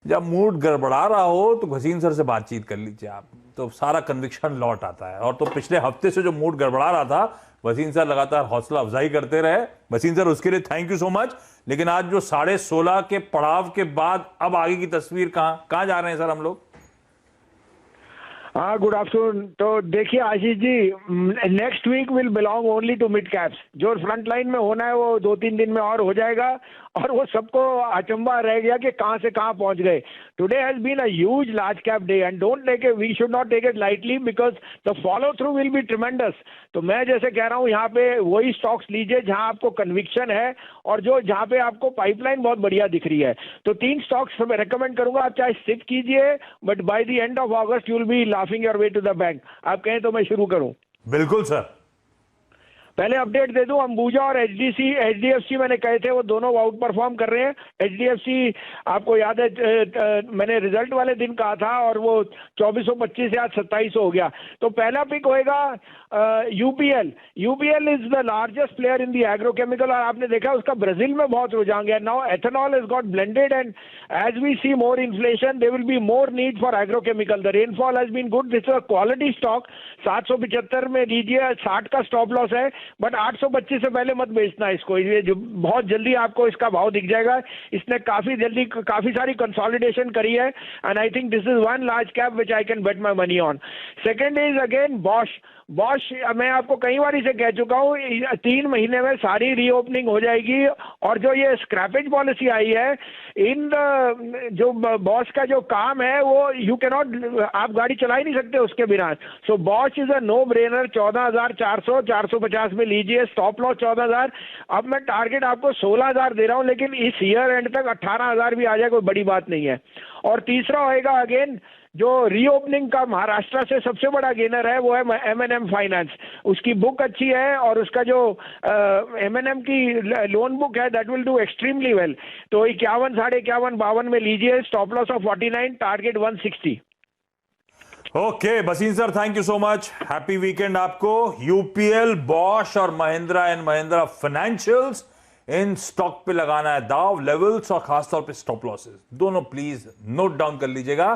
जब मूड गड़बड़ा रहा हो तो वसीम सर से बातचीत कर लीजिए आप, तो सारा कन्विक्शन लौट आता है। और तो पिछले हफ्ते से जो मूड गड़बड़ा रहा था, वसीम सर लगातार हौसला अफजाई करते रहे। वसीम सर, उसके लिए थैंक यू सो मच। लेकिन आज जो 16:30 के पड़ाव के बाद अब आगे की तस्वीर कहां कहां जा रहे हैं सर हम लोग? हाँ, गुड आफ्टरनून। तो देखिए Ashish ji, next week will belong only to mid caps. जो फ्रंट लाइन में होना है वो 2-3 दिन में और हो जाएगा, और वो सबको अचंबा रह गया कि कहां से कहां पहुंच गए। Today has been a huge large cap day and don't take it, we should not take it lightly because the follow through will be tremendous. तो मैं जैसे कह रहा हूं, यहाँ पे वही स्टॉक्स लीजिए जहां आपको कन्विक्शन है और जो जहां पे आपको पाइपलाइन बहुत बढ़िया दिख रही है। तो 3 स्टॉक्स मैं रेकमेंड करूंगा, आप चाहे सिप कीजिए, but by the end of August you will be laughing your way to the bank. आप कहें तो मैं शुरू करूं? बिल्कुल सर। पहले अपडेट दे दूं, अंबुजा और एचडीएफसी मैंने कहे थे वो दोनों आउट परफॉर्म कर रहे हैं। एचडीएफसी आपको याद है, मैंने रिजल्ट वाले दिन कहा था और वो 2425 से आज 2700 हो गया। तो पहला पिक होएगा UPL. UPL is the largest player in the agrochemical, और आपने देखा उसका ब्राजील में बहुत रुझान गया। Now ethanol is got blended and as we see more inflation there will be more need for agrochemical. The rainfall has been good, this is a quality stock. 775 में लीजिए, 60 का स्टॉप लॉस है, but 825 से पहले मत बेचना इसको। ये जो बहुत जल्दी आपको इसका भाव दिख जाएगा। इसने काफी सारी कंसोलिडेशन करी है and I think this is one large cap which I can bet my money on. Second is again Bosch. Bosch मैं आपको कई बार इसे कह चुका हूँ, 3 महीने में सारी रीओपनिंग हो जाएगी। और जो ये स्क्रैपेज पॉलिसी आई है, इन जो बॉश का जो काम है वो यू कैन नॉट, आप गाड़ी चला ही नहीं सकते उसके बिना। So Bosch is a no brainer. 14,400 450 में लीजिए, स्टॉप लॉस 14,000। अब मैं टारगेट आपको 16,000 दे रहा हूं, लेकिन इस ईयर एंड तक 18,000 भी आ जाए कोई बड़ी बात नहीं है। और तीसरा होएगा अगेन जो रीओपनिंग का महाराष्ट्र से सबसे बड़ा गेनर है, वो है एमएनएम फाइनेंस। उसकी बुक अच्छी है और उसका जो एमएनएम की लोन बुक है that will do extremely well. तो 51, 51.5, 52 में लीजिए, stop loss of 49, target 160। Okay Wasim sir, thank you so much. Happy weekend आपको। यूपीएल, बॉश और महिंद्रा एंड महिंद्रा फाइनेंशियल्स, इन स्टॉक पे लगाना है दाव। लेवल्स और खासतौर पे स्टॉप लॉसेस दोनों प्लीज नोट डाउन कर लीजिएगा।